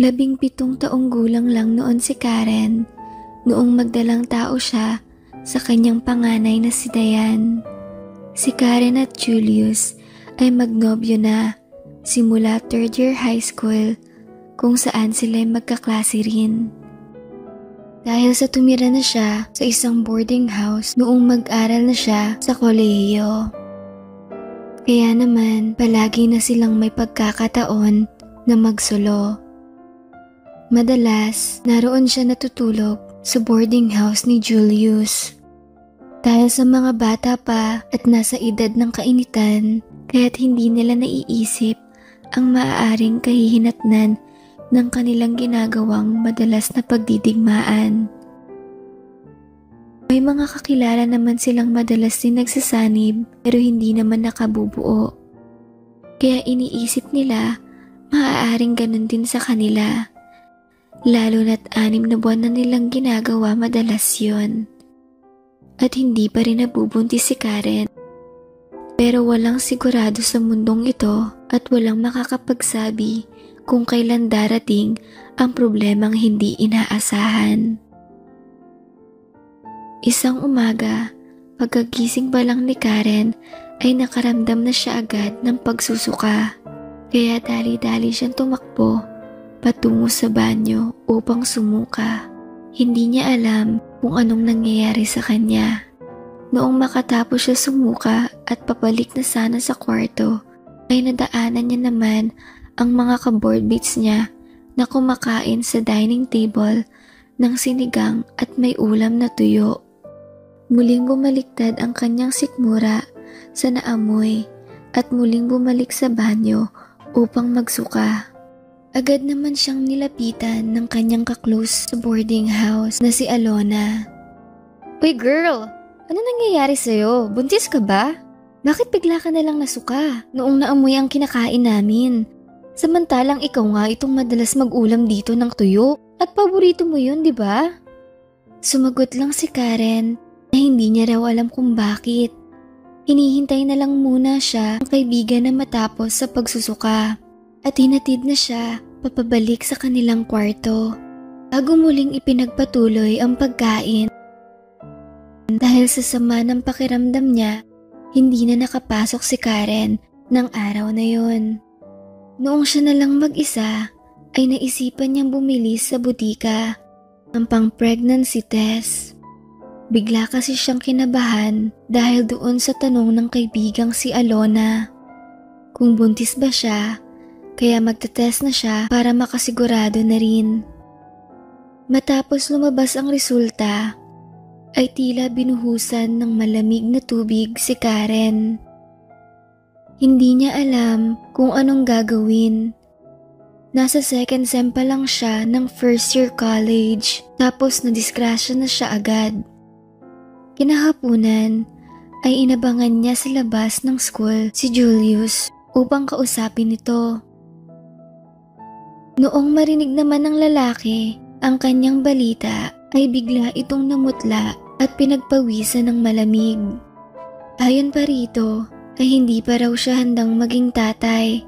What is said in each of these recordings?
17 taong gulang lang noon si Karen noong magdalang tao siya sa kanyang panganay na si Diane. Si Karen at Julius ay magnobyo na simula 3rd year high school kung saan sila magkaklase rin. Dahil sa tumira na siya sa isang boarding house noong mag-aral na siya sa kolehiyo. Kaya naman palagi na silang may pagkakataon na magsulo. Madalas naroon siya natutulog sa boarding house ni Julius. Dahil sa mga bata pa at nasa edad ng kainitan, kaya't hindi nila naiisip ang maaaring kahihinatnan ng kanilang ginagawang madalas na pagdidigmaan. May mga kakilala naman silang madalas din nagsasanib pero hindi naman nakabubuo. Kaya iniisip nila maaaring ganun din sa kanila. Lalo na't 6 na buwan na nilang ginagawa madalas yon. At hindi pa rin nabubuntis si Karen. Pero walang sigurado sa mundong ito at walang makakapagsabi kung kailan darating ang problemang hindi inaasahan. Isang umaga, pagkagising pa lang ni Karen ay nakaramdam na siya agad ng pagsusuka. Kaya dali-dali siyang tumakbo patungo sa banyo upang sumuka. Hindi niya alam kung anong nangyayari sa kanya. Noong makatapos siya sumuka at papalik na sana sa kwarto, ay nadaanan niya naman ang mga ka-board mates niya na kumakain sa dining table ng sinigang at may ulam na tuyo. Muling bumaliktad ang kanyang sikmura sa naamoy at muling bumalik sa banyo upang magsuka. Agad naman siyang nilapitan ng kanyang kaklose sa boarding house na si Alona. "Uy girl, ano nangyayari sa'yo? Buntis ka ba? Bakit bigla ka nalang nasuka noong naamoy ang kinakain namin? Samantalang ikaw nga itong madalas mag-ulam dito ng tuyo at paborito mo yun, di ba?" Sumagot lang si Karen na hindi niya raw alam kung bakit. Hinihintay na lang muna siya ang kaibigan na matapos sa pagsusuka at hinatid na siya papabalik sa kanilang kwarto bago muling ipinagpatuloy ang pagkain. Dahil sa sama ng pakiramdam niya, hindi na nakapasok si Karen ng araw na yon. Noong siya na lang mag-isa, ay naisipan niyang bumili sa butika ng pang-pregnancy test. Bigla kasi siyang kinabahan dahil doon sa tanong ng kaibigang si Alona kung buntis ba siya, kaya magtetest na siya para makasigurado na rin. Matapos lumabas ang resulta, ay tila binuhusan ng malamig na tubig si Karen. Hindi niya alam kung anong gagawin. Nasa 2nd sem pa lang siya ng 1st year college tapos nadisgrasya na siya agad. Kinahapunan ay inabangan niya sa labas ng school si Julius upang kausapin ito. Noong marinig naman ng lalaki ang kanyang balita ay bigla itong namutla at pinagpawisan ng malamig. Ayon pa rito ay hindi pa raw siya handang maging tatay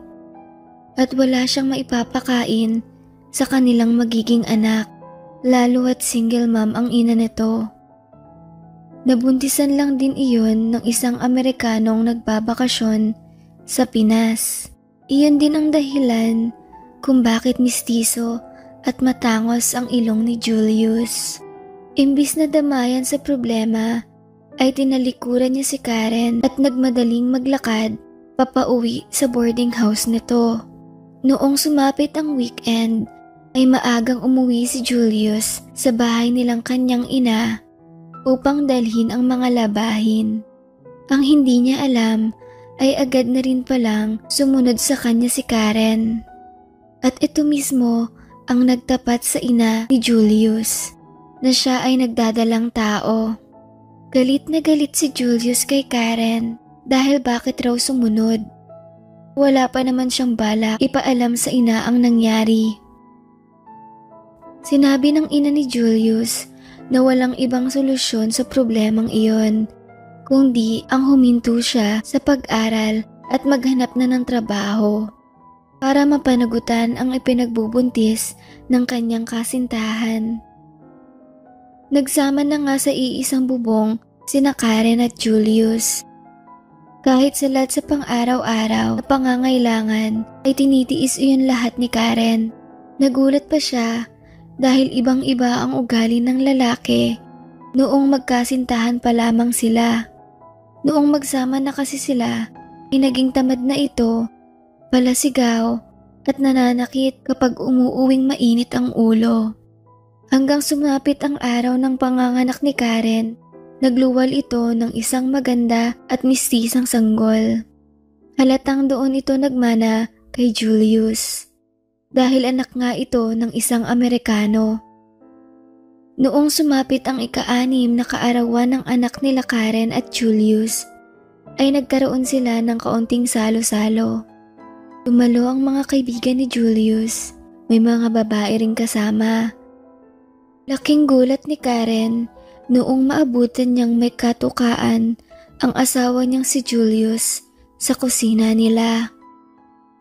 at wala siyang maipapakain sa kanilang magiging anak, lalo at single mom ang ina nito. Nabuntisan lang din iyon ng isang Amerikanong nagbabakasyon sa Pinas. Iyon din ang dahilan kung bakit mistiso at matangos ang ilong ni Julius. Imbis na damayan sa problema, ay tinalikuran niya si Karen at nagmadaling maglakad papauwi sa boarding house nito. Noong sumapit ang weekend, ay maagang umuwi si Julius sa bahay nilang kanyang ina upang dalhin ang mga labahin. Ang hindi niya alam ay agad na rin palang sumunod sa kanya si Karen. At ito mismo ang nagtapat sa ina ni Julius na siya ay nagdadalang tao. Galit na galit si Julius kay Karen dahil bakit raw sumunod. Wala pa naman siyang balak ipaalam sa ina ang nangyari. Sinabi ng ina ni Julius na walang ibang solusyon sa problemang iyon, kundi ang huminto siya sa pag-aral at maghanap na ng trabaho. para mapanagutan ang ipinagbubuntis ng kanyang kasintahan. Nagsama na nga sa iisang bubong sina Karen at Julius. Kahit sa lahat sa pang-araw-araw na pangangailangan ay tinitiis iyon lahat ni Karen. Nagulat pa siya dahil ibang-iba ang ugali ng lalaki noong magkasintahan pa lamang sila. Noong magsama na kasi sila, ay naging tamad na ito, palasigaw at nananakit kapag umuuwing mainit ang ulo. Hanggang sumapit ang araw ng panganganak ni Karen, nagluwal ito ng isang maganda at mistisang sanggol. Halatang doon ito nagmana kay Julius, dahil anak nga ito ng isang Amerikano. Noong sumapit ang ika-6 na kaarawan ng anak nila Karen at Julius, ay nagkaroon sila ng kaunting salo-salo. Dumalo ang mga kaibigan ni Julius, may mga babae ring kasama. Laking gulat ni Karen noong maabutan niyang may katukaan ang asawa niyang si Julius sa kusina nila.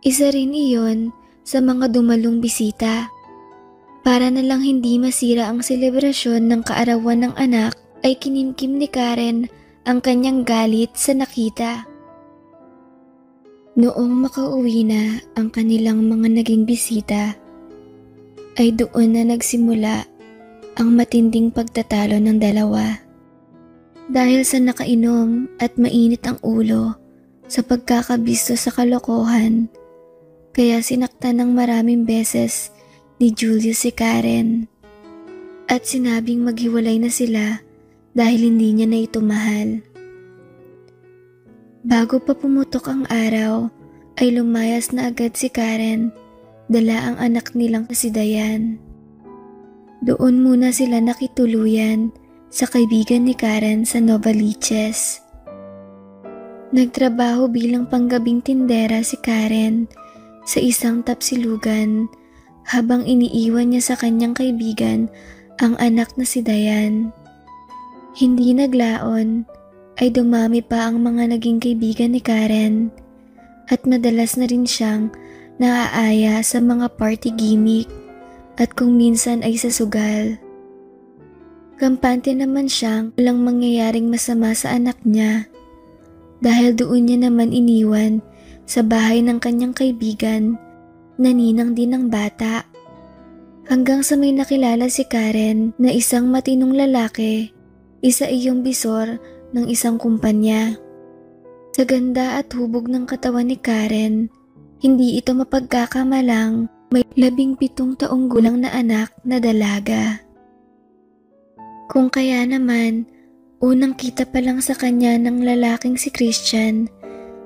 Isa rin iyon sa mga dumalong bisita. Para na lang hindi masira ang selebrasyon ng kaarawan ng anak, ay kinimkim ni Karen ang kanyang galit sa nakita. Noong makauwi na ang kanilang mga naging bisita, ay doon na nagsimula ang matinding pagtatalo ng dalawa. Dahil sa nakainom at mainit ang ulo sa pagkakabisto sa kalokohan, kaya sinaktan ng maraming beses ni Julius si Karen at sinabing maghiwalay na sila dahil hindi niya na ito mahal. Bago pa pumutok ang araw ay lumayas na agad si Karen, dala ang anak nilang si Dayan. Doon muna sila nakituluyan sa kaibigan ni Karen sa Novaliches. Nagtrabaho bilang panggabing tindera si Karen sa isang tapsilugan habang iniiwan niya sa kanyang kaibigan ang anak na si Dayan. Hindi naglaon ay dumami pa ang mga naging kaibigan ni Karen at madalas na rin siyang naaaya sa mga party gimmick at kung minsan ay sa sugal. Kampante naman siyang walang mangyayaring masama sa anak niya dahil doon niya naman iniwan sa bahay ng kanyang kaibigan na ninang din ng bata. Hanggang sa may nakilala si Karen na isang matinong lalaki, isa iyong bisor ng isang kumpanya. Sa ganda at hubog ng katawan ni Karen, hindi ito mapagkakamalang may 17 taong gulang na anak na dalaga. Kung kaya naman, unang kita pa lang sa kanya ng lalaking si Christian,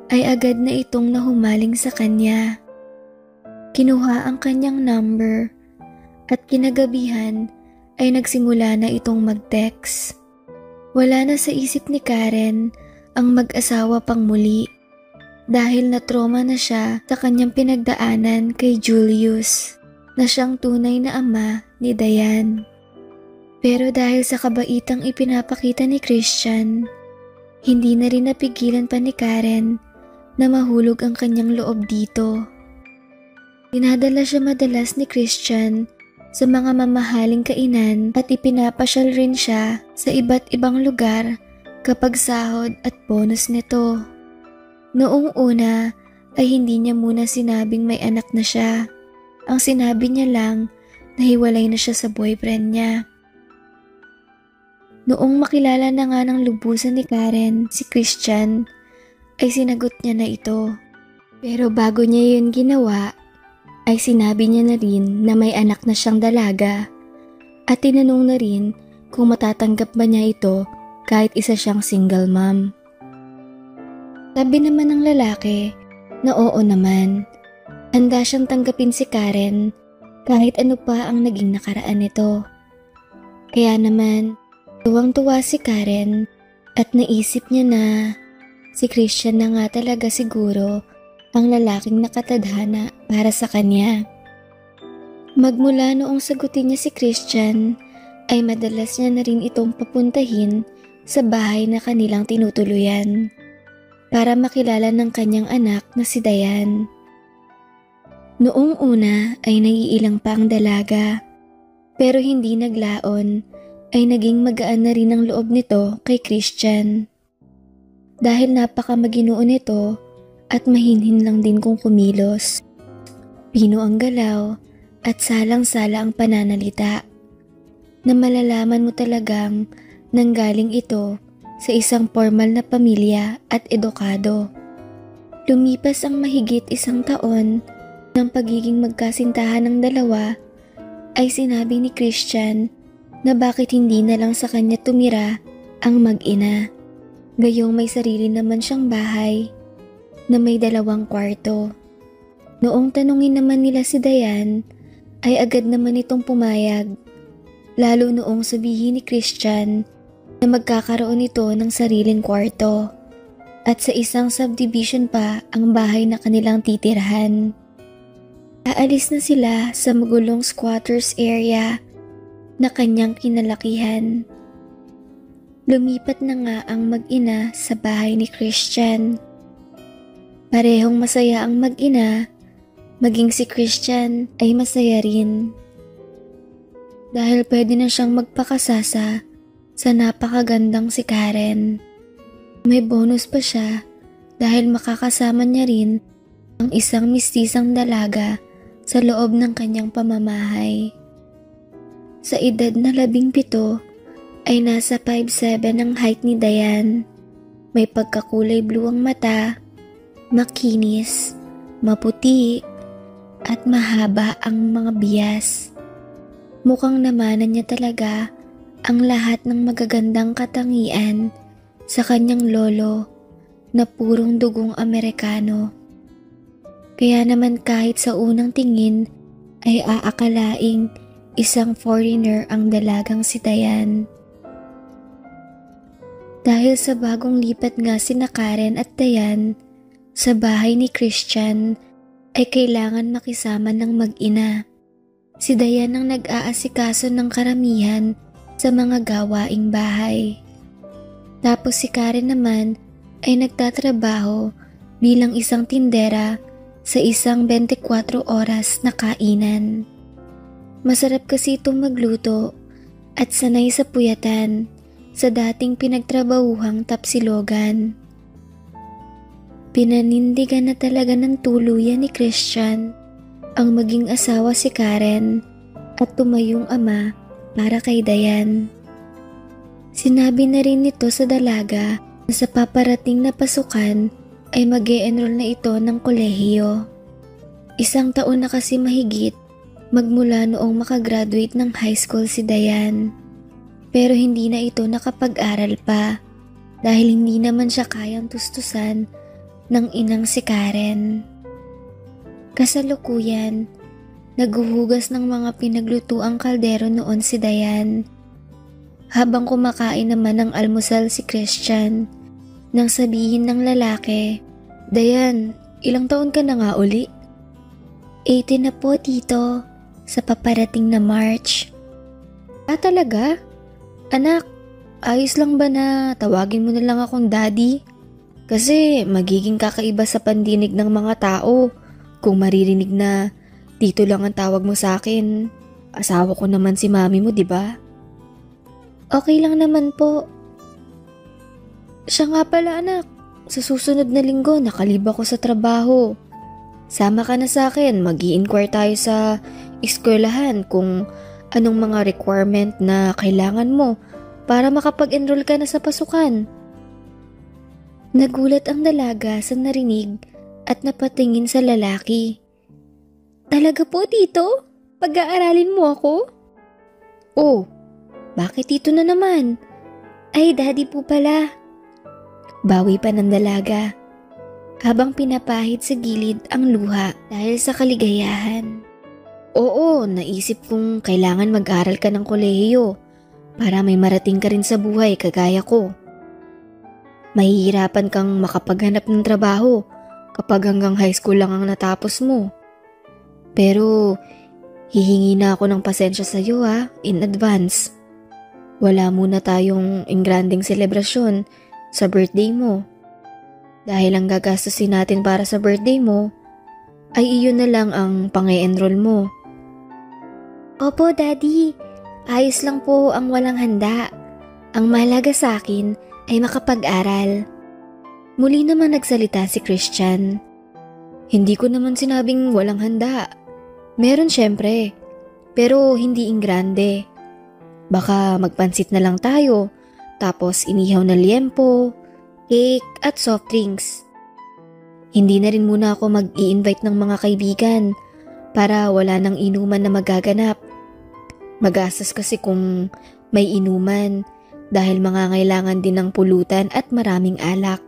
ay agad na itong nahumaling sa kanya. Kinuha ang kanyang number at kinagabihan ay nagsimula na itong mag-text. Wala na sa isip ni Karen ang mag-asawa pang muli dahil na-trauma na siya sa kanyang pinagdaanan kay Julius na siyang tunay na ama ni Dayan. Pero dahil sa kabaitang ipinapakita ni Christian, hindi na rin napigilan pa ni Karen na mahulog ang kanyang loob dito. Dinadala siya madalas ni Christian sa mga mamahaling kainan at ipinapasyal rin siya sa iba't ibang lugar kapag sahod at bonus nito. Noong una ay hindi niya muna sinabing may anak na siya. Ang sinabi niya lang na hiwalay na siya sa boyfriend niya. Noong makilala na nga ng lubusan ni Karen si Christian, ay sinagot niya na ito. Pero bago niya yun ginawa, ay sinabi niya na rin na may anak na siyang dalaga at tinanong na rin kung matatanggap ba niya ito kahit isa siyang single mom. Sabi naman ng lalaki na oo naman. Handa siyang tanggapin si Karen kahit ano pa ang naging nakaraan nito. Kaya naman, tuwang-tuwa si Karen at naisip niya na si Christian na nga talaga siguro ang lalaking nakatadhana para sa kanya. Magmula noong sagutin niya si Christian, ay madalas niya na rin itong papuntahin sa bahay na kanilang tinutuluyan para makilala ng kanyang anak na si Dayan. Noong una ay naiilang pa ang dalaga, pero hindi naglaon ay naging magaan na rin ang loob nito kay Christian. Dahil napakamaginoo nito at mahinhin lang din kung kumilos. Pino ang galaw at salang-sala ang pananalita na malalaman mo talagang nanggaling ito sa isang formal na pamilya at edukado. Lumipas ang mahigit 1 taon ng pagiging magkasintahan ng dalawa ay sinabi ni Christian na bakit hindi na lang sa kanya tumira ang mag-ina. Gayong may sarili naman siyang bahay na may 2 kwarto. Noong tanungin naman nila si Dayan ay agad naman itong pumayag, lalo noong sabihin ni Christian na magkakaroon ito ng sariling kwarto at sa isang subdivision pa ang bahay na kanilang titirhan. Aalis na sila sa magulong squatters area na kanyang kinalakihan. Lumipat na nga ang mag-ina sa bahay ni Christian. Parehong masaya ang mag-ina, maging si Christian ay masaya rin. Dahil pwede na siyang magpakasasa sa napakagandang si Karen. May bonus pa siya dahil makakasama niya rin ang isang mistisang dalaga sa loob ng kanyang pamamahay. Sa edad na 17 ay nasa 5'7" ang height ni Dayan. May pagkakulay blue ang mata, makinis, maputi, at mahaba ang mga bias. Mukhang namanan niya talaga ang lahat ng magagandang katangian sa kanyang lolo na purong dugong Amerikano. Kaya naman kahit sa unang tingin ay aakalaing isang foreigner ang dalagang si Dayan. Dahil sa bagong lipat nga sina Karen at Dayan sa bahay ni Christian ay kailangan makisama ng mag-ina. Si Dayan ang nag-aasikaso ng karamihan sa mga gawaing bahay. Tapos si Karen naman ay nagtatrabaho bilang isang tindera sa isang 24 oras na kainan. Masarap kasi itong magluto at sanay sa puyatan sa dating pinagtrabahuhang tapsilogan. Pinanindigan na talaga ng tuluyan ni Christian ang maging asawa si Karen at tumayong ama para kay Dayan. Sinabi na rin nito sa dalaga na sa paparating na pasukan ay mag-e-enroll na ito ng kolehiyo. 1 taon na kasi mahigit magmula noong makagraduate ng high school si Dayan. Pero hindi na ito nakapag-aral pa dahil hindi naman siya kayang tustusan ng inang si Karen. Kasalukuyan, naghuhugas ng mga pinaglutuang kaldero noon si Dayan. Habang kumakain naman ng almusal si Christian, nang sabihin ng lalaki, "Dayan, ilang taon ka na nga uli?" 18 na po, tito, sa paparating na March. Ah, talaga? Anak, ayos lang ba na tawagin mo na lang akong daddy? Kasi magiging kakaiba sa pandinig ng mga tao kung maririnig na tito lang ang tawag mo sa akin. Asawa ko naman si mami mo, di ba? Okay lang naman po. Siya nga pala, anak, sa susunod na linggo nakalib ako sa trabaho. Sama ka na sa akin, mag-i-inquire tayo sa eskwelahan kung anong mga requirement na kailangan mo para makapag-enroll ka na sa pasukan. Nagulat ang dalaga sa narinig at napatingin sa lalaki. Talaga po, tito? Pag-aaralin mo ako? Oh, bakit tito na naman? Ay, daddy po pala. Bawi pa ng dalaga habang pinapahid sa gilid ang luha dahil sa kaligayahan. Oo, naisip kong kailangan mag-aral ka ng kolehiyo para may marating ka rin sa buhay kagaya ko. Mahihirapan kang makapaghanap ng trabaho kapag hanggang high school lang ang natapos mo. Pero hihingi na ako ng pasensya sa iyo in advance. Wala muna tayong engranding selebrasyon sa birthday mo. Dahil ang gagastusin natin para sa birthday mo ay iyon na lang ang pang-e-enroll mo. Opo, Daddy. Ayos lang po ang walang handa. Ang mahalaga sa akin ay makapag-aral. Muli naman nagsalita si Christian. Hindi ko naman sinabing walang handa. Meron syempre, pero hindi ingrande. Baka magpansit na lang tayo, tapos inihaw na liempo, cake at soft drinks. Hindi na rin muna ako mag-i-invite ng mga kaibigan para wala nang inuman na magaganap. Magastos kasi kung may inuman dahil mangangailangan din ng pulutan at maraming alak.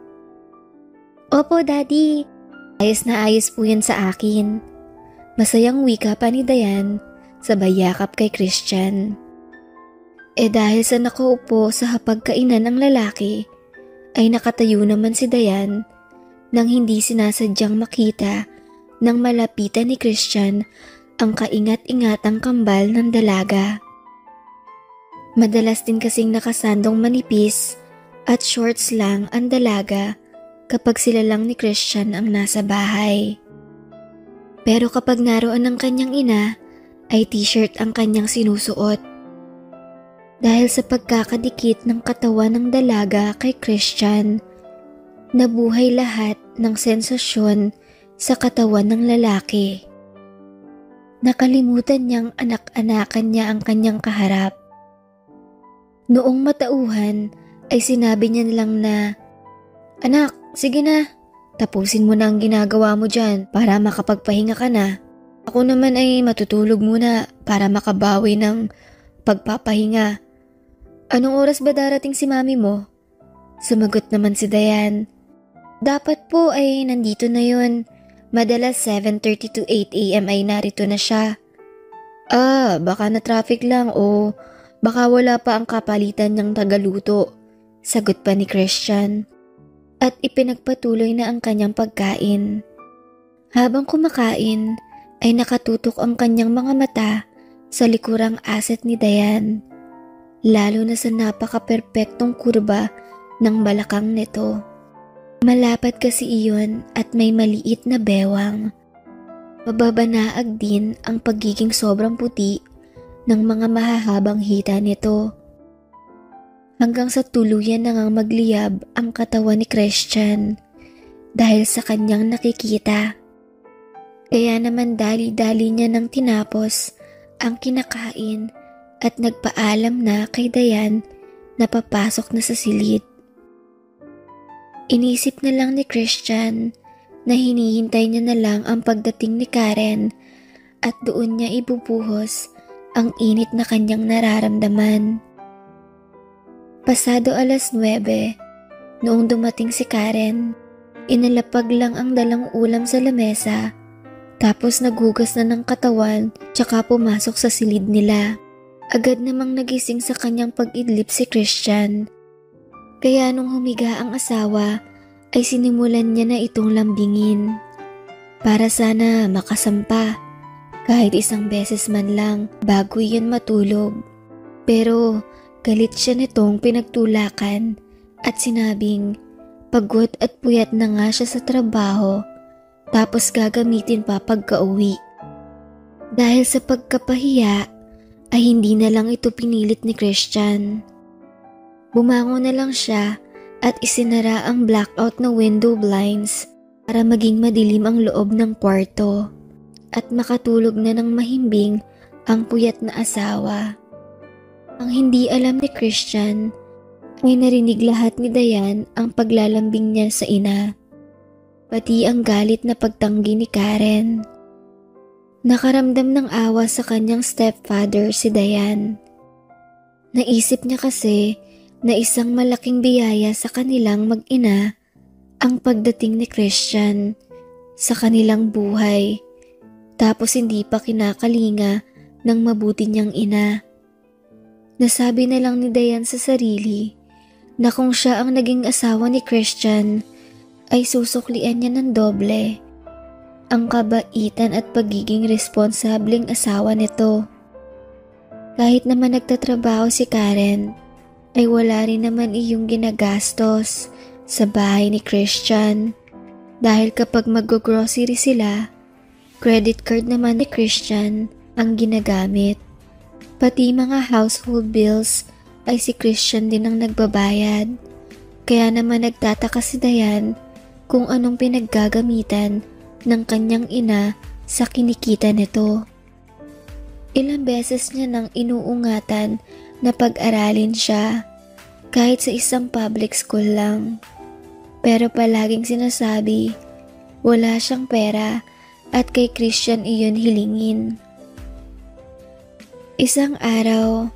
Opo, Daddy. Ayos na ayos po yan sa akin. Masayang wika pa ni Dayan sabay yakap kay Christian. Dahil sa nakaupo sa hapagkainan ng lalaki, ay nakatayo naman si Dayan nang hindi sinasadyang makita nang malapitan ni Christian ang kaingat-ingatang kambal ng dalaga. Madalas din kasing nakasandong manipis at shorts lang ang dalaga kapag sila lang ni Christian ang nasa bahay. Pero kapag naroon ang kanyang ina, ay t-shirt ang kanyang sinusuot. Dahil sa pagkakadikit ng katawan ng dalaga kay Christian, nabuhay lahat ng sensasyon sa katawan ng lalaki. Nakalimutan niyang anak-anakan niya ang kanyang kaharap. Noong matauhan ay sinabi niya lang na, "Anak, sige na, tapusin mo na ang ginagawa mo dyan para makapagpahinga ka na. Ako naman ay matutulog muna para makabawi ng pagpapahinga. Anong oras ba darating si mami mo?" Sumagot naman si Dayan. "Dapat po ay nandito na yon. Madalas 7:30 to 8 a.m. ay narito na siya." Baka na traffic lang o baka wala pa ang kapalitan niyang tagaluto," sagot pa ni Christian. At ipinagpatuloy na ang kanyang pagkain. Habang kumakain, ay nakatutok ang kanyang mga mata sa likurang asset ni Dayan, lalo na sa napaka-perpektong kurba ng balakang nito. Malapad kasi iyon at may maliit na bewang. Mababanaag din ang pagiging sobrang puti ng mga mahahabang hita nito. Hanggang sa tuluyan na ngang magliyab ang katawan ni Christian dahil sa kanyang nakikita. Kaya naman dali-dali niya nang tinapos ang kinakain at nagpaalam na kay Dayan na papasok na sa silid. Inisip na lang ni Christian na hinihintay niya na lang ang pagdating ni Karen at doon niya ibubuhos ang init na kanyang nararamdaman. Pasado 9:00, noong dumating si Karen, inalapag lang ang dalang ulam sa lamesa, tapos naghugas na ng katawan tsaka pumasok sa silid nila. Agad namang nagising sa kanyang pag-idlip si Christian. Kaya nung humiga ang asawa, ay sinimulan niya na itong lambingin. Para sana makasampa, kahit isang beses man lang bago iyon matulog. Pero galit siya nitong pinagtulakan at sinabing pagod at puyat na nga siya sa trabaho tapos gagamitin pa pagka-uwi. Dahil sa pagkapahiya ay hindi na lang ito pinilit ni Christian. Bumangon na lang siya at isinara ang blackout na window blinds para maging madilim ang loob ng kwarto at makatulog na ng mahimbing ang puyat na asawa. Ang hindi alam ni Christian ay narinig lahat ni Dayan ang paglalambing niya sa ina, pati ang galit na pagtanggi ni Karen. Nakaramdam ng awa sa kanyang stepfather si Dayan. Naisip niya kasi na isang malaking biyaya sa kanilang mag-ina ang pagdating ni Christian sa kanilang buhay, tapos hindi pa kinakalinga ng mabuti niyang ina. Nasabi na lang ni Dayan sa sarili na kung siya ang naging asawa ni Christian ay susuklian niya ng doble ang kabaitan at pagiging responsableng asawa nito. Kahit naman nagtatrabaho si Karen, ay wala rin naman iyong ginagastos sa bahay ni Christian dahil kapag mag-grocery sila Credit card naman ni Christian ang ginagamit. Pati mga household bills ay si Christian din ang nagbabayad. Kaya naman nagtataka si Dayan kung anong pinaggagamitan ng kanyang ina sa kinikita nito. Ilang beses niya nang inuungatan na pag-aralin siya kahit sa isang public school lang. Pero palaging sinasabi, wala siyang pera at kay Christian iyon hilingin. Isang araw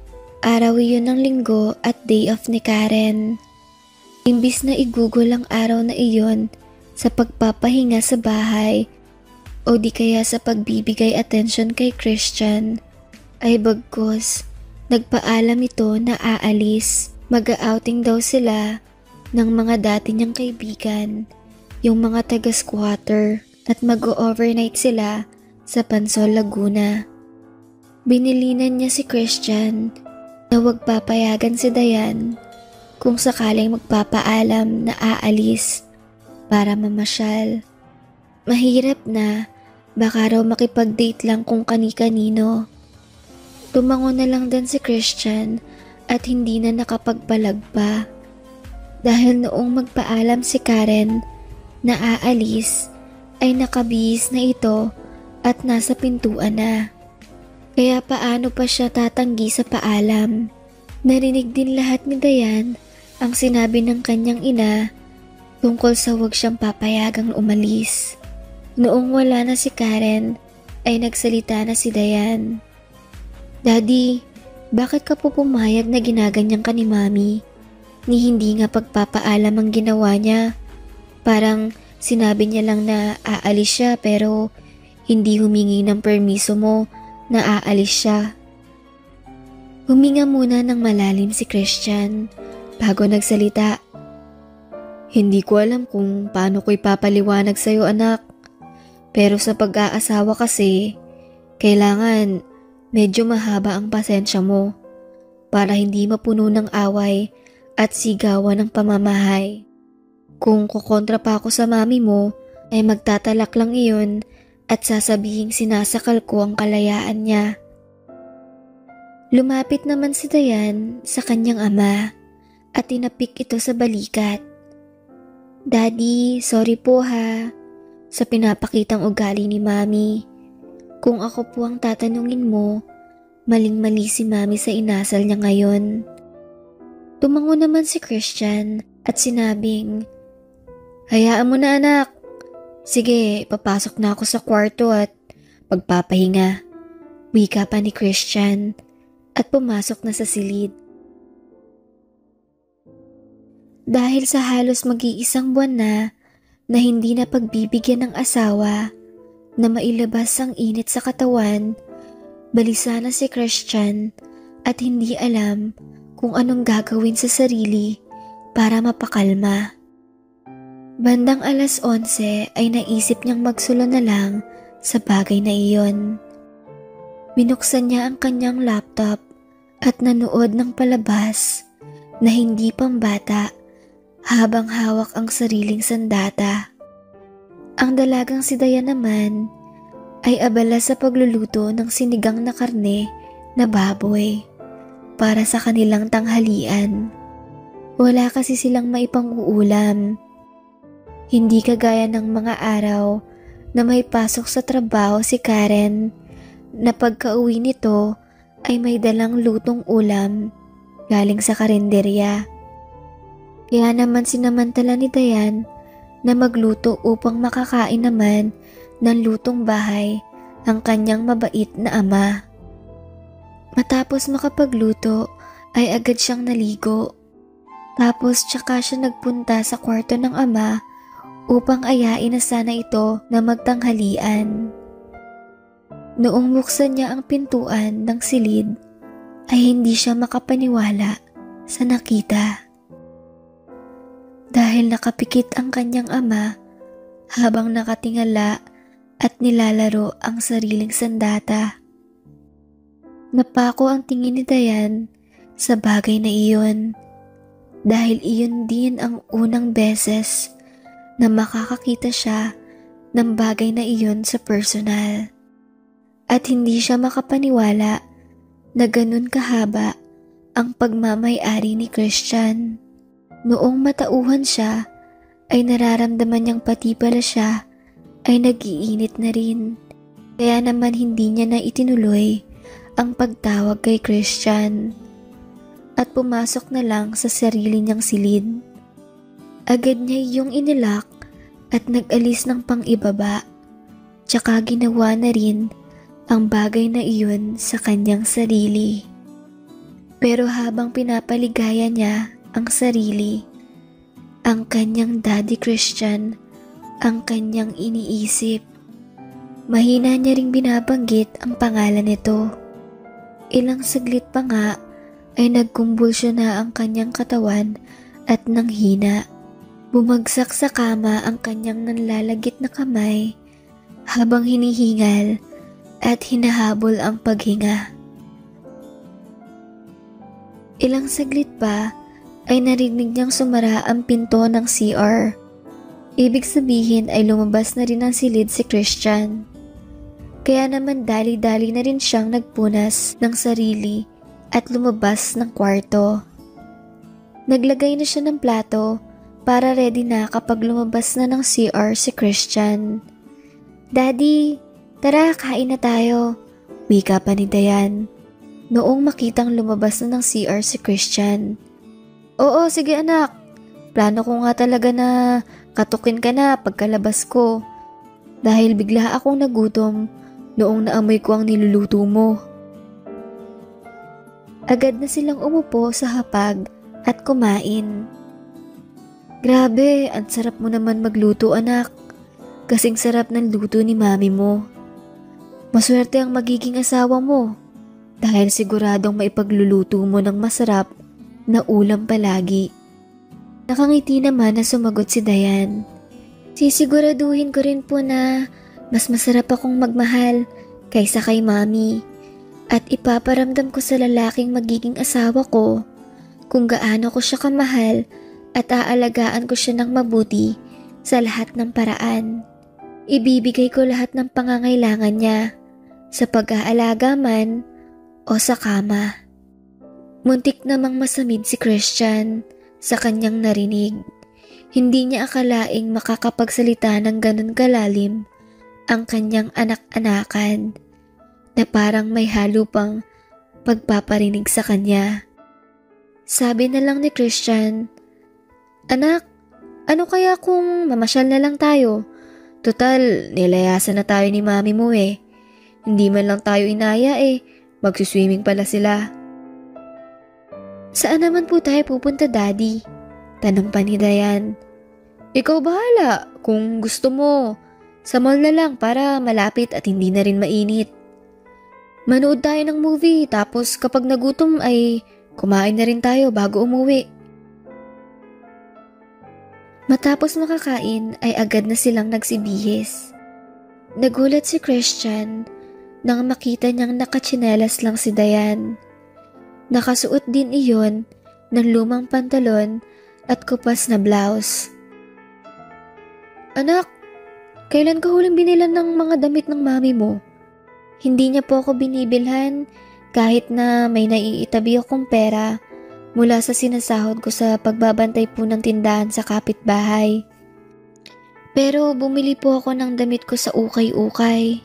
iyon ng linggo at day off ni Karen. Imbis na igugol ang araw na iyon sa pagpapahinga sa bahay o di kaya sa pagbibigay atensyon kay Christian, ay bagkus nagpaalam ito na aalis. Mag-outing daw sila ng mga dati niyang kaibigan, yung mga taga-squatter, at mag-overnight sila sa Pansol, Laguna. Binilinan niya si Christian na huwag papayagan si Dayan kung sakaling magpapaalam na aalis para mamasyal. Mahirap na, baka raw makipag-date lang kung kani-kanino. Tumango na lang din si Christian at hindi na nakapagpalag pa. Dahil noong magpaalam si Karen na aalis, ay nakabihis na ito at nasa pintuan na. Kaya paano pa siya tatanggi sa paalam? Narinig din lahat ni Dayan ang sinabi ng kanyang ina tungkol sa huwag siyang papayagang umalis. Noong wala na si Karen, ay nagsalita na si Dayan. Daddy, bakit ka po pumayag na ginaganyan ka ni Mami? Ni hindi nga pagpapaalam ang ginawa niya. Parang sinabi niya lang na aalis siya pero hindi humingi ng permiso mo na aalis siya. Huminga muna ng malalim si Christian bago nagsalita. Hindi ko alam kung paano ko ipapaliwanag sa'yo, anak. Pero sa pag-aasawa kasi, kailangan medyo mahaba ang pasensya mo para hindi mapuno ng away at sigawan ng pamamahay. Kung kukontra pa ako sa mami mo, ay magtatalak lang iyon at sasabihing sinasakal ko ang kalayaan niya. Lumapit naman si Dayan sa kanyang ama at tinapik ito sa balikat. Daddy, sorry po ha sa pinapakitang ugali ni Mami. Kung ako po ang tatanungin mo, maling-mali si Mami sa inasal niya ngayon. Tumango naman si Christian at sinabing, hayaan mo na anak. Sige, papasok na ako sa kwarto at pagpapahinga. Wika pa ni Christian at pumasok na sa silid. Dahil sa halos mag-iisang buwan na hindi na pagbibigyan ng asawa na mailabas ang init sa katawan, balisa na si Christian at hindi alam kung anong gagawin sa sarili para mapakalma. Bandang 11:00 ay naisip niyang magsulo na lang sa bagay na iyon. Binuksan niya ang kanyang laptop at nanood ng palabas na hindi pambata habang hawak ang sariling sandata. Ang dalagang si Dayan naman ay abala sa pagluluto ng sinigang na karne na baboy para sa kanilang tanghalian. Wala kasi silang maipang-uulam. Hindi kagaya ng mga araw na may pasok sa trabaho si Karen na pagka-uwi nito ay may dalang lutong ulam galing sa karinderya. Kaya naman sinamantala ni Dayan na magluto upang makakain naman ng lutong bahay ang kanyang mabait na ama. Matapos makapagluto ay agad siyang naligo. Tapos tsaka siya nagpunta sa kwarto ng ama upang ayain na sana ito na magtanghalian. Noong buksan niya ang pintuan ng silid ay hindi siya makapaniwala sa nakita. Dahil nakapikit ang kanyang ama habang nakatingala at nilalaro ang sariling sandata. Napako ang tingin ni Dayan sa bagay na iyon dahil iyon din ang unang beses na makakakita siya ng bagay na iyon sa personal. At hindi siya makapaniwala na ganun kahaba ang pagmamay-ari ni Christian. Noong matauhan siya, ay nararamdaman niyang pati pala siya ay nag-iinit na rin. Kaya naman hindi niya na itinuloy ang pagtawag kay Christian at pumasok na lang sa sarili niyang silid. Agad niya iyong inilak at nag-alis ng pang-ibaba, tsaka ginawa na rin ang bagay na iyon sa kanyang sarili. Pero habang pinapaligaya niya ang sarili, ang kanyang daddy Christian ang kanyang iniisip. Mahina niya ring binabanggit ang pangalan nito. Ilang saglit pa nga ay nagkumbulsyon na ang kanyang katawan at nanghina. Bumagsak sa kama ang kanyang nanlalagit na kamay habang hinihingal at hinahabol ang paghinga. Ilang saglit pa ay narinig niyang sumara ang pinto ng CR. Ibig sabihin ay lumabas na rin ang silid si Christian. Kaya naman dali-dali na rin siyang nagpunas ng sarili at lumabas ng kwarto. Naglagay na siya ng plato para ready na kapag lumabas na ng CR si Christian. "Daddy, tara kain na tayo," wika pa ni Dayan. Noong makitang lumabas na ng CR si Christian. "Oo, sige anak. Plano ko nga talaga na katukin ka na pagkalabas ko. Dahil bigla akong nagutom noong naamoy ko ang niluluto mo." Agad na silang umupo sa hapag at kumain. "Grabe, ang sarap mo naman magluto anak. Kasing sarap ng luto ni mami mo. Maswerte ang magiging asawa mo dahil siguradong maipagluluto mo ng masarap na ulam palagi." Nakangiti naman na sumagot si Dayan. "Sisiguraduhin ko rin po na mas masarap akong magmahal kaysa kay mami. At ipaparamdam ko sa lalaking magiging asawa ko kung gaano ko siya kamahal at aalagaan ko siya ng mabuti sa lahat ng paraan. Ibibigay ko lahat ng pangangailangan niya sa pag-aalaga man o sa kama." Muntik namang masamid si Christian sa kanyang narinig. Hindi niya akalaing makakapagsalita ng ganun kalalim ang kanyang anak-anakan na parang may halo pang pagpaparinig sa kanya. Sabi na lang ni Christian, "Anak, ano kaya kung mamasyal na lang tayo? Total, nilayasan na tayo ni mami mo eh. Hindi man lang tayo inaya eh, magsuswimming pala sila." "Saan naman po tayo pupunta, Daddy?" tanong pa ni Dayan. "Ikaw bahala, kung gusto mo. Sa mall na lang para malapit at hindi na rin mainit. Manood tayo ng movie tapos kapag nagutom ay kumain na rin tayo bago umuwi." Matapos makakain ay agad na silang nagsibihis. Nagulat si Christian nang makita niyang nakatsinelas lang si Dayan. Nakasuot din iyon ng lumang pantalon at kupas na blouse. "Anak, kailan ka huling binilan ng mga damit ng mami mo? Hindi niya po ako binibilhan kahit na may naiitabi akong pera mula sa sinasahod ko sa pagbabantay po ng tindahan sa kapitbahay. Pero bumili po ako ng damit ko sa ukay-ukay.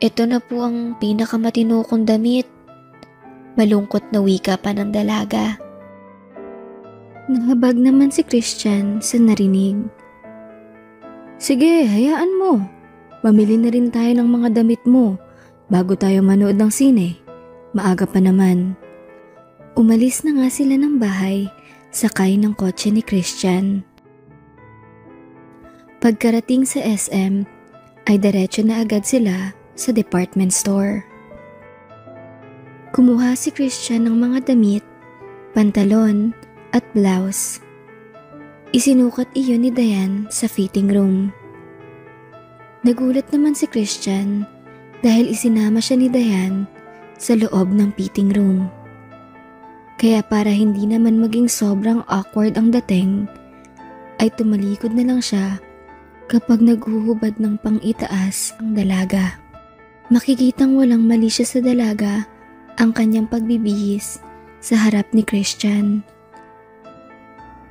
Ito na po ang pinakamatino kong damit." Malungkot na wika pa ng dalaga. Nahabag naman si Christian sa narinig. "Sige, hayaan mo. Mamili na rin tayo ng mga damit mo bago tayo manood ng sine. Maaga pa naman." Umalis na nga sila ng bahay sakay ng kotse ni Christian. Pagkarating sa SM ay diretso na agad sila sa department store. Kumuha si Christian ng mga damit, pantalon at blouse. Isinukat iyon ni Dayan sa fitting room. Nagulat naman si Christian dahil isinama siya ni Dayan sa loob ng fitting room. Kaya para hindi naman maging sobrang awkward ang dating, ay tumalikod na lang siya kapag naghuhubad ng pang-itaas ang dalaga. Makikitang walang mali siya sa dalaga ang kanyang pagbibihis sa harap ni Christian.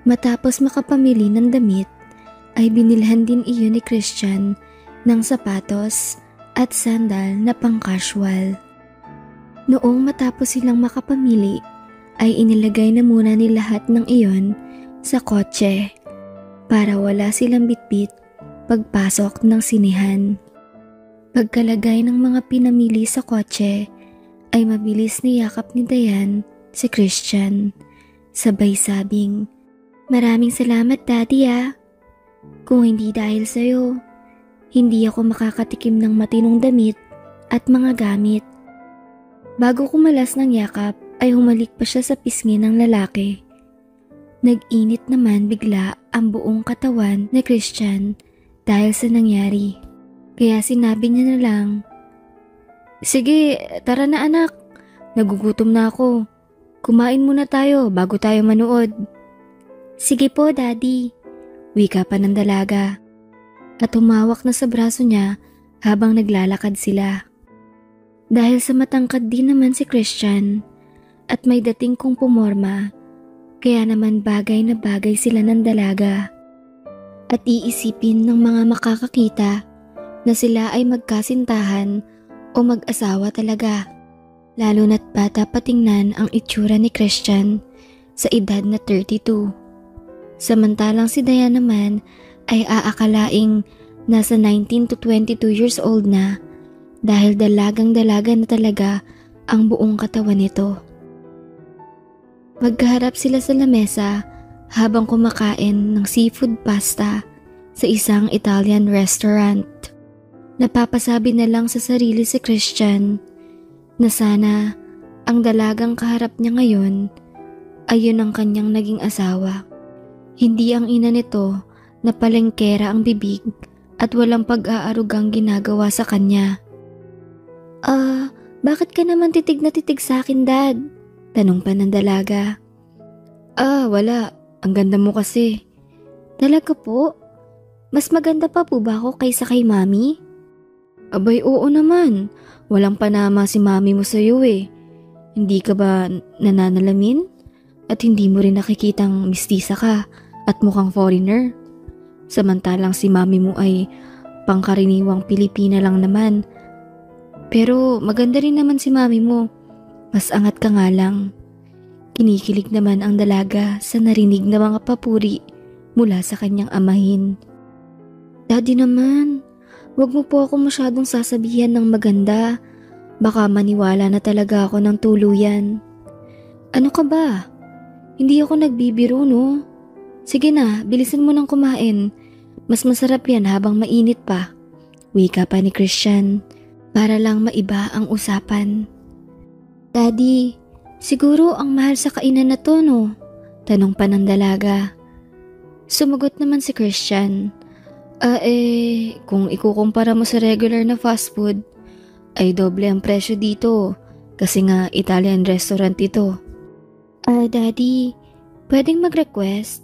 Matapos makapamili ng damit, ay binilhan din iyon ni Christian ng sapatos at sandal na pang-casual. Noong matapos silang makapamili, ay inilagay na muna ni lahat ng iyon sa kotse para wala silang bitbit pagpasok ng sinehan. Pagkalagay ng mga pinamili sa kotse, ay mabilis niyakap ni Dayan si Christian. Sabay sabing, "Maraming salamat, Daddy ah. Kung hindi dahil sa'yo, hindi ako makakatikim ng matinong damit at mga gamit." Bago kumalas ng yakap ay humalik pa siya sa pisngi ng lalaki. Nag-init naman bigla ang buong katawan ni Christian dahil sa nangyari. Kaya sinabi niya na lang, "Sige, tara na anak. Nagugutom na ako. Kumain muna tayo bago tayo manood." "Sige po, Daddy." Wika pa ng dalaga. At humawak na sa braso niya habang naglalakad sila. Dahil sa matangkad din naman si Christian at may dating kong pumorma, kaya naman bagay na bagay sila ng dalaga. At iisipin ng mga makakakita na sila ay magkasintahan o mag-asawa talaga. Lalo na't bata patingnan ang itsura ni Christian sa edad na 32. Samantalang si Dayan naman ay aakalaing nasa 19 to 22 years old na dahil dalagang-dalaga na talaga ang buong katawan nito. Magkaharap sila sa lamesa habang kumakain ng seafood pasta sa isang Italian restaurant. Napapasabi na lang sa sarili si Christian na sana ang dalagang kaharap niya ngayon ay yun ang kanyang naging asawa. Hindi ang ina nito na palengkera ang bibig at walang pag-aarugang ginagawa sa kanya. Bakit ka naman titig na titig sa akin, Dad?" Tanong pa ng dalaga. Wala. Ang ganda mo kasi." "Talaga po? Mas maganda pa po ba ako kaysa kay Mami?" "Abay oo naman. Walang panama si Mami mo sa'yo eh. Hindi ka ba nananalamin? At hindi mo rin nakikitang mistisa ka at mukhang foreigner? Samantalang si Mami mo ay pangkaraniwang Pilipina lang naman. Pero maganda rin naman si Mami mo. Mas angat ka nga lang." Kinikilig naman ang dalaga sa narinig na mga papuri mula sa kanyang amahin. "Daddy naman, wag mo po ako masyadong sasabihan ng maganda. Baka maniwala na talaga ako ng tuluyan." "Ano ka ba? Hindi ako nagbibiro no? Sige na, bilisan mo nang kumain. Mas masarap yan habang mainit pa." Wika pa ni Christian para lang maiba ang usapan. "Daddy, siguro ang mahal sa kainan na to no?" Tanong pa ng dalaga. Sumagot naman si Christian. Kung ikukumpara mo sa regular na fast food, ay doble ang presyo dito kasi nga Italian restaurant ito." Daddy, pwedeng mag-request?"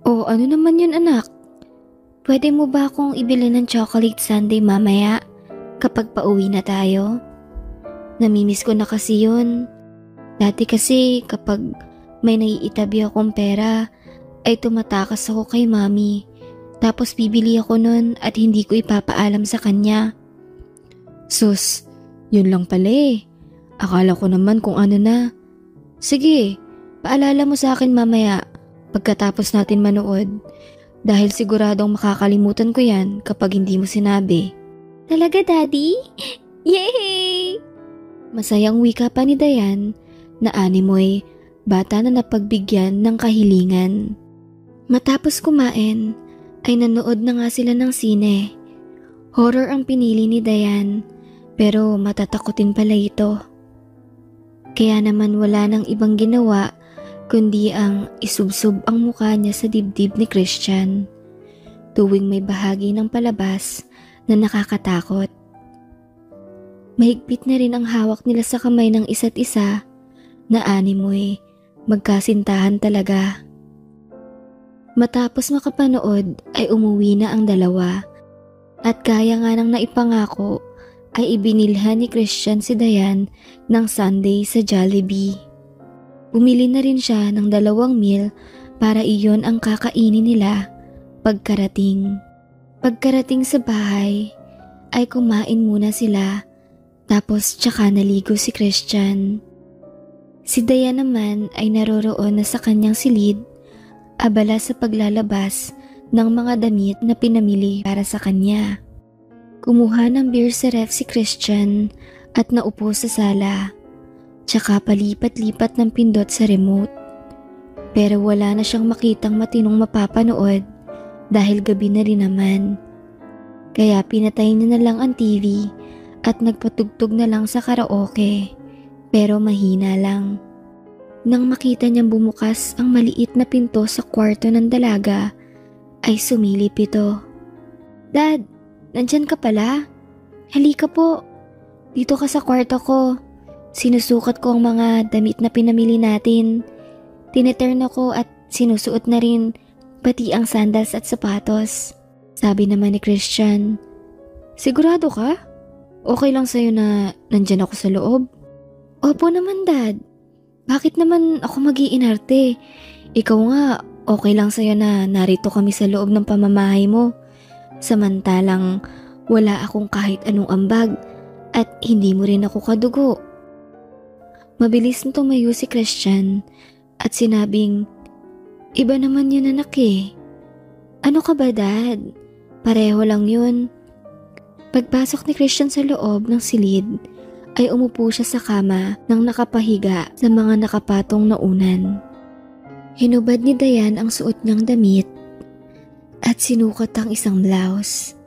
"O ano naman yun anak?" "Pwede mo ba akong ibili ng chocolate sundae mamaya kapag pauwi na tayo? Namimiss ko na kasi yun. Dati kasi kapag may naiitabi akong pera ay tumatakas ako kay Mami. Tapos bibili ako nun at hindi ko ipapaalam sa kanya." "Sus, yun lang pala eh. Akala ko naman kung ano na. Sige, paalala mo sa akin mamaya pagkatapos natin manood. Dahil siguradong makakalimutan ko yan kapag hindi mo sinabi." "Talaga, Daddy? Yay!" Masayang wika pa ni Dayan na animoy bata na napagbigyan ng kahilingan. Matapos kumain ay nanood na nga sila ng sine. Horror ang pinili ni Dayan pero matatakotin pala ito. Kaya naman wala nang ibang ginawa kundi ang isubsob ang mukha niya sa dibdib ni Christian tuwing may bahagi ng palabas na nakakatakot. Mahigpit na rin ang hawak nila sa kamay ng isa't isa na animoy magkasintahan talaga. Matapos makapanood ay umuwi na ang dalawa at gaya nga ng naipangako ay ibinilhan ni Christian si Dayan ng sundae sa Jollibee. Bumili na rin siya ng 2 meal para iyon ang kakainin nila pagkarating. Pagkarating sa bahay ay kumain muna sila tapos tsaka naligo si Christian. Si Dayan naman ay naroroon na sa kanyang silid, abala sa paglalabas ng mga damit na pinamili para sa kanya. Kumuha ng beer sa ref si Christian at naupo sa sala, tsaka palipat-lipat ng pindot sa remote. Pero wala na siyang makitang matinong mapapanood dahil gabi na rin naman. Kaya pinatay niya na lang ang TV at nagpatugtog na lang sa karaoke, pero mahina lang. Nang makita niyang bumukas ang maliit na pinto sa kwarto ng dalaga, ay sumilip ito. "Dad, nandyan ka pala? Halika po, dito ka sa kwarto ko. Sinusukat ko ang mga damit na pinamili natin. Tineturn ako at sinusuot na rin, pati ang sandals at sapatos." Sabi naman ni Christian. "Sigurado ka? Okay lang sa'yo na nandyan ako sa loob?" "Opo naman, Dad. Bakit naman ako mag-iinarte? Ikaw nga, okay lang sa'yo na narito kami sa loob ng pamamahay mo. Samantalang wala akong kahit anong ambag at hindi mo rin ako kadugo." Mabilis na tumayo si Christian at sinabing, "Iba naman yun, anak eh." "Ano ka ba, Dad? Pareho lang yun." Pagpasok ni Christian sa loob ng silid, ay umupo siya sa kama nang nakapahiga sa mga nakapatong na unan. Hinubad ni Dayan ang suot niyang damit at sinukat ang isang blouse.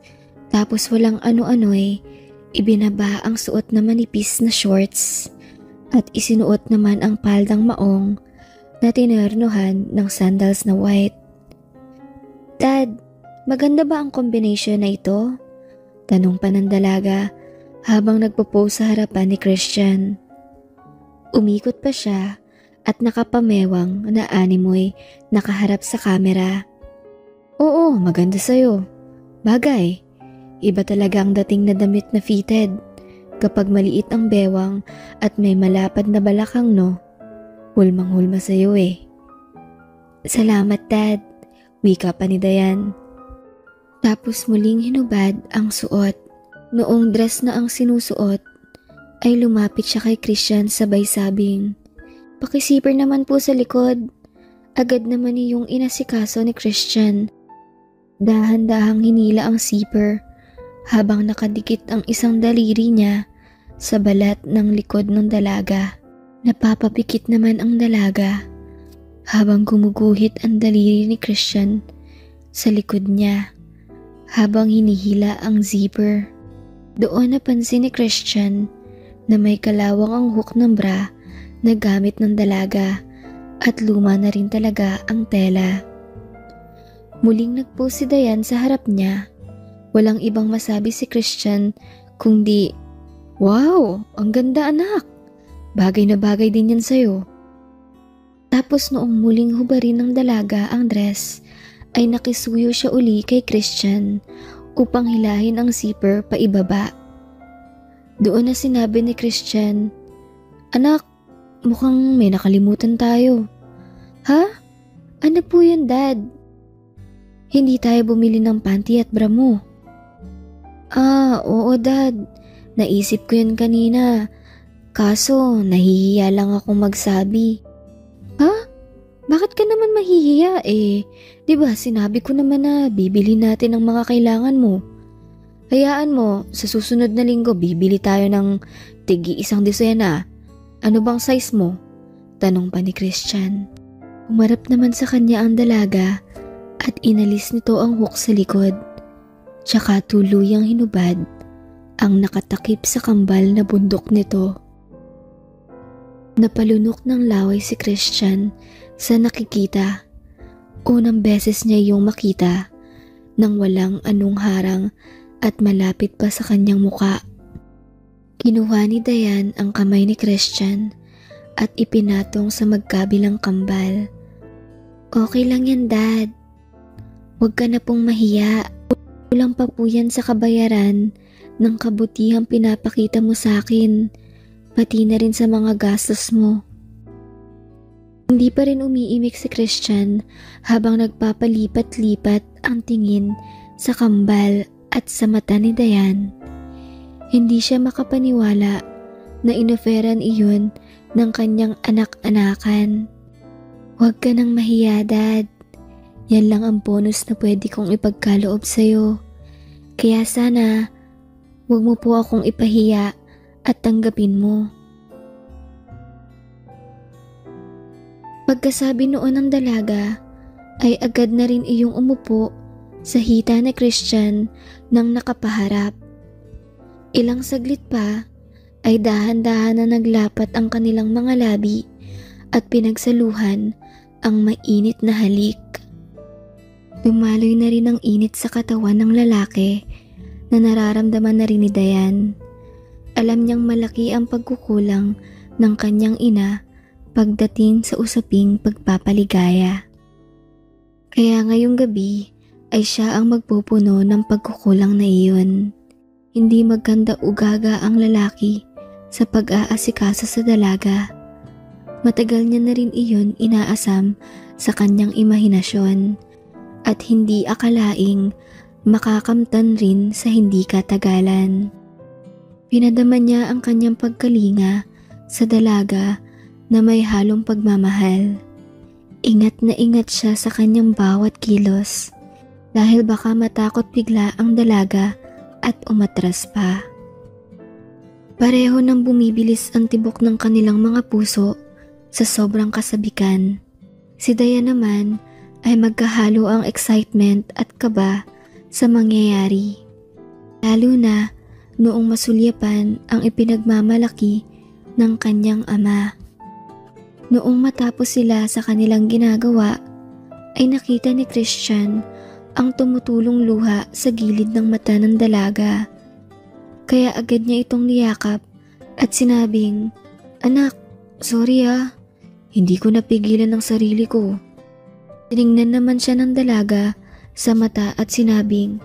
Tapos walang ano-ano'y ibinaba ang suot na manipis na shorts at isinuot naman ang paldang maong na tinernuhan ng sandals na white. "Dad, maganda ba ang combination na ito?" Tanong pa ng dalaga habang nagpo-pose sa harapan ni Christian. Umikot pa siya at nakapamewang na animoy nakaharap sa kamera. "Oo, maganda sa'yo. Bagay, iba talaga ang dating na damit na fitted. Kapag maliit ang bewang at may malapad na balakang, no? Hulmang-hulma sa'yo eh." "Salamat, Dad," wika pa ni Dayan. Tapos muling hinubad ang suot. Noong dress na ang sinusuot, ay lumapit siya kay Christian sabay sabing, "Pakisipir naman po sa likod." Agad naman niyong inasikaso ni Christian. Dahan-dahang hinila ang zipper habang nakadikit ang isang daliri niya sa balat ng likod ng dalaga. Napapapikit naman ang dalaga habang gumuguhit ang daliri ni Christian sa likod niya habang hinihila ang zipper. Doon napansin ni Christian na may kalawang ang hook ng bra na gamit ng dalaga at luma na rin talaga ang tela. Muling nagpose si Dayan sa harap niya. Walang ibang masabi si Christian kundi, "Wow, ang ganda anak. Bagay na bagay din yan sa'yo." Tapos noong muling hubarin ng dalaga ang dress, ay nakisuyo siya uli kay Christian upang hilahin ang zipper pa ibaba. Doon na sinabi ni Christian, "Anak, mukhang may nakalimutan tayo." "Ha? Ano po yun, Dad?" "Hindi tayo bumili ng panty at bra mo." Oo Dad. Naisip ko yun kanina. Kaso, nahihiya lang ako magsabi." "Ha? Bakit ka naman mahihiya eh? Diba sinabi ko naman na bibili natin ang mga kailangan mo. Hayaan mo, sa susunod na linggo bibili tayo ng tig-1 dosena. Ano bang size mo?" Tanong pa ni Christian. Umarap naman sa kanya ang dalaga at inalis nito ang hook sa likod. Tsaka tuluyang hinubad ang nakatakip sa kambal na bundok nito. Napalunok ng laway si Christian sa nakikita. Unang beses niya yung makita nang walang anong harang at malapit pa sa kanyang muka. Kinuha ni Dayan ang kamay ni Christian at ipinatong sa magkabilang kambal. "Okay lang yan, Dad. Huwag ka na pong mahiya. Kulang pa po yan sa kabayaran ng kabutihang pinapakita mo sa akin, pati na rin sa mga gastos mo. Hindi pa rin umiimik si Christian habang nagpapalipat-lipat ang tingin sa kambal at sa mata ni Dayan. Hindi siya makapaniwala na inoferan iyon ng kanyang anak-anakan. Huwag ka nang mahiya, Dad. Yan lang ang bonus na pwede kong ipagkaloob sa'yo. Kaya sana, huwag mo po akong ipahiya at tanggapin mo. Pagkasabi noon ng dalaga, ay agad na rin iyong umupo sa hita ni Christian nang nakapaharap. Ilang saglit pa, ay dahan-dahan na naglapat ang kanilang mga labi at pinagsaluhan ang mainit na halik. Dumaloy na rin ang init sa katawan ng lalaki na nararamdaman na rin ni Dayan. Alam niyang malaki ang pagkukulang ng kanyang ina pagdating sa usaping pagpapaligaya. Kaya ngayong gabi ay siya ang magpupuno ng pagkukulang na iyon. Hindi magkanda ugaga ang lalaki sa pag-aasikaso sa dalaga. Matagal niya na rin iyon inaasam sa kanyang imahinasyon. At hindi akalaing makakamtan rin sa hindi katagalan. Pinadama niya ang kanyang pagkalinga sa dalaga na may halong pagmamahal. Ingat na ingat siya sa kanyang bawat kilos dahil baka matakot bigla ang dalaga at umatras pa. Pareho nang bumibilis ang tibok ng kanilang mga puso sa sobrang kasabikan. Si Dayan naman ay magkahalo ang excitement at kaba sa mangyayari. Lalo na noong masulyapan ang ipinagmamalaki ng kanyang ama. Noong matapos sila sa kanilang ginagawa, ay nakita ni Christian ang tumutulong luha sa gilid ng mata ng dalaga. Kaya agad niya itong niyakap at sinabing, "Anak, sorry hindi ko napigilan ang sarili ko." Tiningnan naman siya ng dalaga sa mata at sinabing,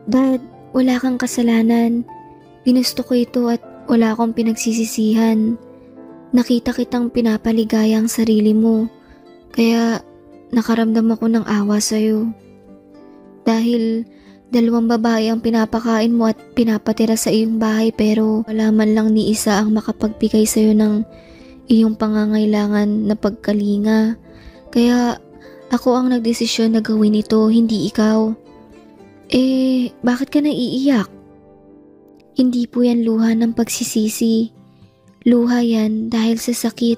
"Dad, wala kang kasalanan. Ginusto ko ito at wala akong pinagsisisihan. Nakita kitang pinapaligaya ang sarili mo, kaya nakaramdam ako ng awa sa'yo. Dahil 2 babae ang pinapakain mo at pinapatira sa iyong bahay pero wala man lang ni isa ang makapagbigay sa'yo ng iyong pangangailangan na pagkalinga. Kaya ako ang nagdesisyon na gawin ito, hindi ikaw." Bakit ka naiiyak? Hindi po yan luha ng pagsisisi. Luha yan dahil sa sakit.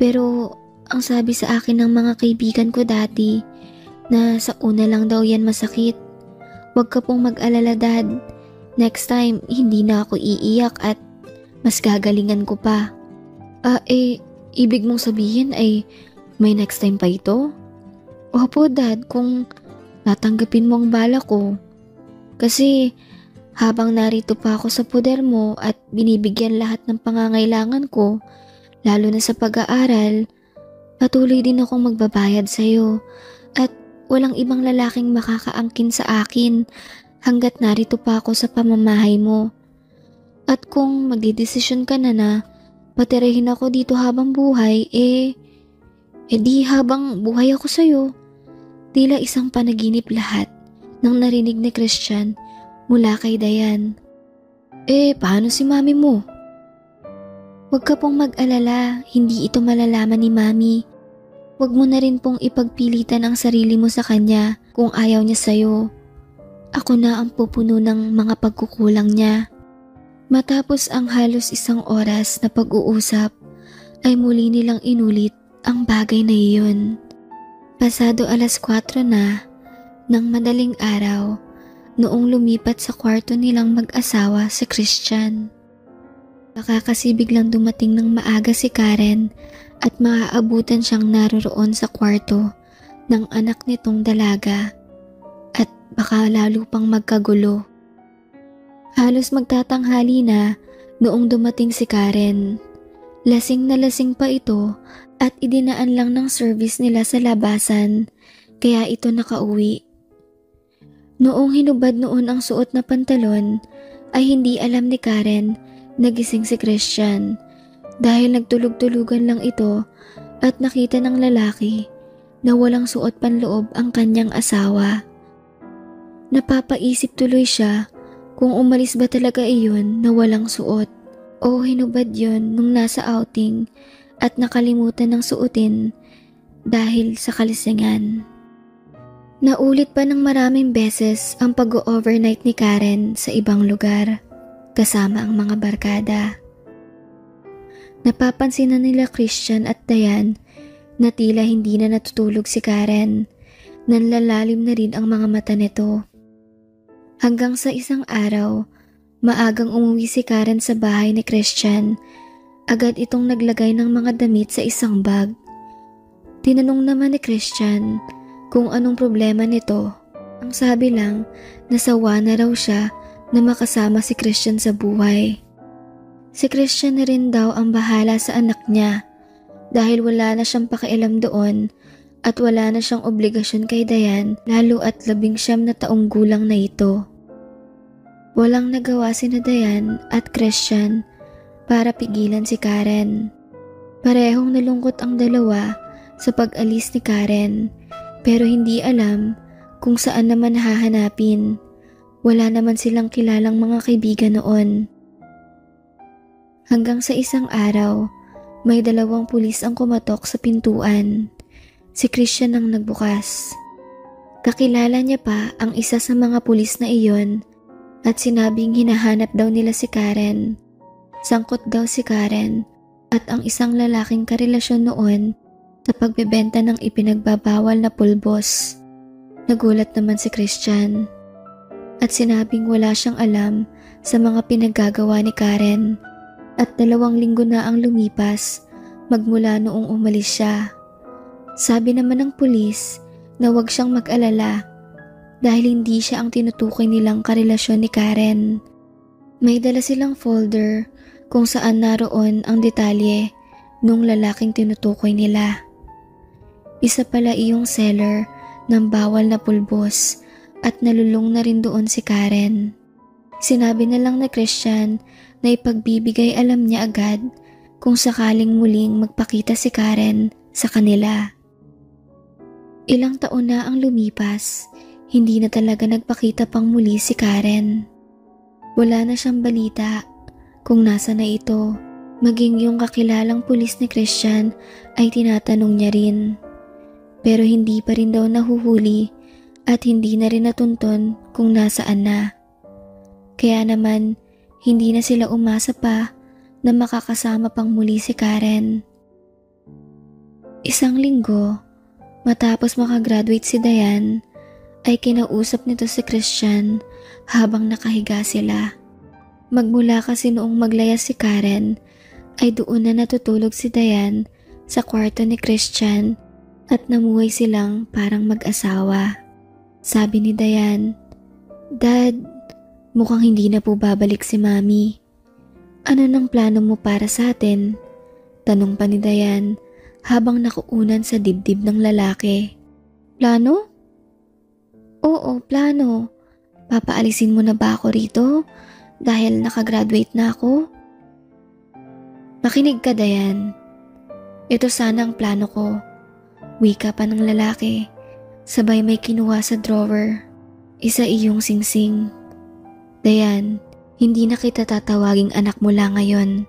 Pero ang sabi sa akin ng mga kaibigan ko dati na sa una lang daw yan masakit. Huwag ka pong mag-alala, Dad. Next time, hindi na ako iiyak at mas gagalingan ko pa. Ibig mong sabihin ay may next time pa ito? Opo, Dad, kung natanggapin mo ang bala ko. Kasi habang narito pa ako sa poder mo at binibigyan lahat ng pangangailangan ko, lalo na sa pag-aaral, patuloy din akong magbabayad sa'yo at walang ibang lalaking makakaangkin sa akin hanggat narito pa ako sa pamamahay mo. At kung magdidesisyon ka na patirahin ako dito habang buhay, di habang buhay ako sa'yo. Tila isang panaginip lahat nang narinig ni Christian mula kay Dayan. Paano si mami mo? Huwag ka pong mag-alala, hindi ito malalaman ni mami. Huwag mo na rin pong ipagpilitan ang sarili mo sa kanya kung ayaw niya sa'yo. Ako na ang pupuno ng mga pagkukulang niya. Matapos ang halos 1 oras na pag-uusap, ay muli nilang inulit ang bagay na iyon. Pasado 4:00 na ng madaling araw noong lumipat sa kwarto nilang mag-asawa si Christian. Baka kasi biglang dumating ng maaga si Karen at maaabutan siyang naroroon sa kwarto ng anak nitong dalaga at baka lalo pang magkagulo. Halos magtatanghali na noong dumating si Karen. Lasing na lasing pa ito at idinaan lang ng service nila sa labasan kaya ito nakauwi. Noong hinubad noon ang suot na pantalon, ay hindi alam ni Karen na gising si Christian dahil nagtulog-tulugan lang ito at nakita ng lalaki na walang suot panloob ang kanyang asawa. Napapaisip tuloy siya kung umalis ba talaga iyon na walang suot o hinubad yon nung nasa outing at nakalimutan ng suotin dahil sa kalisingan. Naulit pa ng maraming beses ang pag-overnight ni Karen sa ibang lugar kasama ang mga barkada. Napapansin na nila Christian at Diane na tila hindi na natutulog si Karen. Nanlalalim na rin ang mga mata nito. Hanggang sa isang araw, maagang umuwi si Karen sa bahay ni Christian. Agad itong naglagay ng mga damit sa isang bag. Tinanong naman ni Christian kung anong problema nito. Ang sabi lang, nasawa na raw siya na makasama si Christian sa buhay. Si Christian na rin daw ang bahala sa anak niya dahil wala na siyang pakialam doon at wala na siyang obligasyon kay Diane lalo at 19 na taong gulang na ito. Walang nagawa sina Diane at Christian para pigilan si Karen. Parehong nalungkot ang dalawa sa pag-alis ni Karen pero hindi alam kung saan naman hahanapin. Wala naman silang kilalang mga kaibigan noon. Hanggang sa isang araw, may 2 pulis ang kumatok sa pintuan. Si Christian ang nagbukas. Kakilala niya pa ang isa sa mga pulis na iyon at sinabing hinahanap daw nila si Karen. Sangkot daw si Karen at ang isang lalaking karelasyon noon sa pagbebenta ng ipinagbabawal na pulbos. Nagulat naman si Christian at sinabing wala siyang alam sa mga pinaggagawa ni Karen at 2 linggo na ang lumipas magmula noong umalis siya. Sabi naman ng pulis na huwag siyang mag-alala dahil hindi siya ang tinutukoy nilang karelasyon ni Karen. May dala silang folder kung saan naroon ang detalye nung lalaking tinutukoy nila. Isa pala iyong seller ng bawal na pulbos at nalulong na rin doon si Karen. Sinabi na lang na Christian na ipagbibigay alam niya agad kung sakaling muling magpakita si Karen sa kanila. Ilang taon na ang lumipas, hindi na talaga nagpakita pang muli si Karen. Wala na siyang balita kung nasa na ito, maging yung kakilalang pulis ni Christian ay tinatanong niya rin. Pero hindi pa rin daw nahuhuli at hindi na rin natunton kung nasaan na. Kaya naman, hindi na sila umasa pa na makakasama pang muli si Karen. Isang linggo, matapos makagraduate si Diane, ay kinausap nito si Christian habang nakahiga sila. Magmula kasi noong maglayas si Karen, ay doon na natutulog si Diane sa kwarto ni Christian at namuhay silang parang mag-asawa. Sabi ni Diane, "Dad, mukhang hindi na po babalik si Mami. Ano nang plano mo para sa atin?" Tanong pa ni Diane habang nakuunan sa dibdib ng lalaki. "Plano?" "Oo, plano. Papaalisin mo na ba ako rito dahil nakagraduate na ako?" "Makinig ka, Diane. Ito sana ang plano ko." Wika pa ng lalaki, sabay may kinuha sa drawer. "Isa iyong singsing. Diane, hindi na kita tatawaging anak mula ngayon.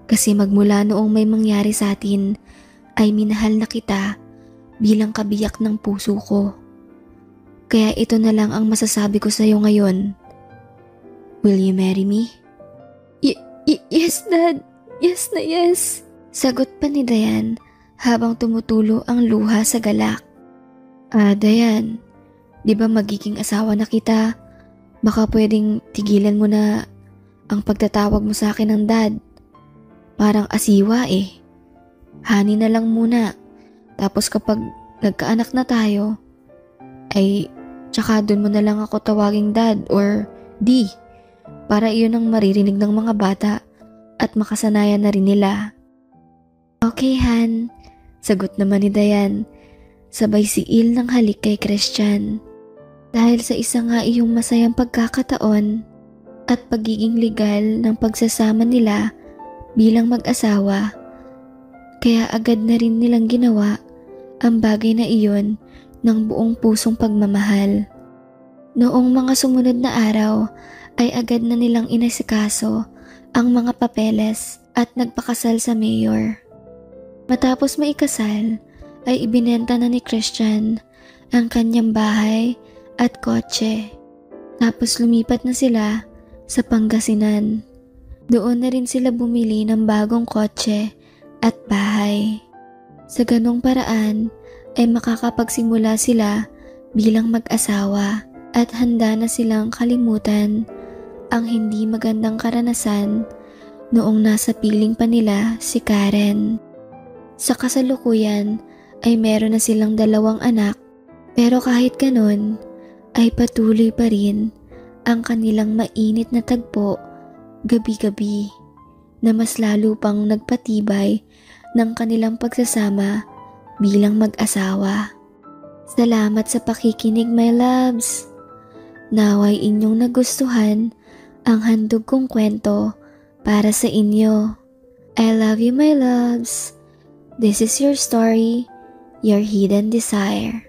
Kasi magmula noong may mangyari sa atin, ay minahal na kita bilang kabiyak ng puso ko. Kaya ito na lang ang masasabi ko sa iyo ngayon. Will you marry me?" Yes, Dad. Yes na yes." Sagot pa ni Diane habang tumutulo ang luha sa galak. Diane, di ba magiging asawa na kita? Baka pwedeng tigilan mo na ang pagtatawag mo sa akin ng dad. Parang asiwa eh. Honey na lang muna. Tapos kapag nagkaanak na tayo, ay tsaka dun mo na lang ako tawaging dad or di. Para iyon ang maririnig ng mga bata at makasanayan na rin nila. Okay, Han. Sagot naman ni Diane, sabay siil ng halik kay Christian. Dahil sa isa nga iyong masayang pagkakataon at pagiging legal ng pagsasama nila bilang mag-asawa, kaya agad na rin nilang ginawa ang bagay na iyon ng buong pusong pagmamahal. Noong mga sumunod na araw ay agad na nilang inasikaso ang mga papeles at nagpakasal sa mayor. Matapos maikasal ay ibinenta na ni Christian ang kanyang bahay at kotse. Tapos lumipat na sila sa Pangasinan. Doon na rin sila bumili ng bagong kotse at bahay. Sa ganong paraan ay makakapagsimula sila bilang mag-asawa at handa na silang kalimutan ang hindi magandang karanasan noong nasa piling pa nila si Karen. Sa kasalukuyan ay meron na silang 2 anak, pero kahit ganun ay patuloy pa rin ang kanilang mainit na tagpo gabi-gabi na mas lalo pang nagpatibay ng kanilang pagsasama bilang mag-asawa. Salamat sa pakikinig, my loves. Naway inyong nagustuhan ang handog kong kwento para sa inyo. I love you, my loves. This is your story, your hidden desire.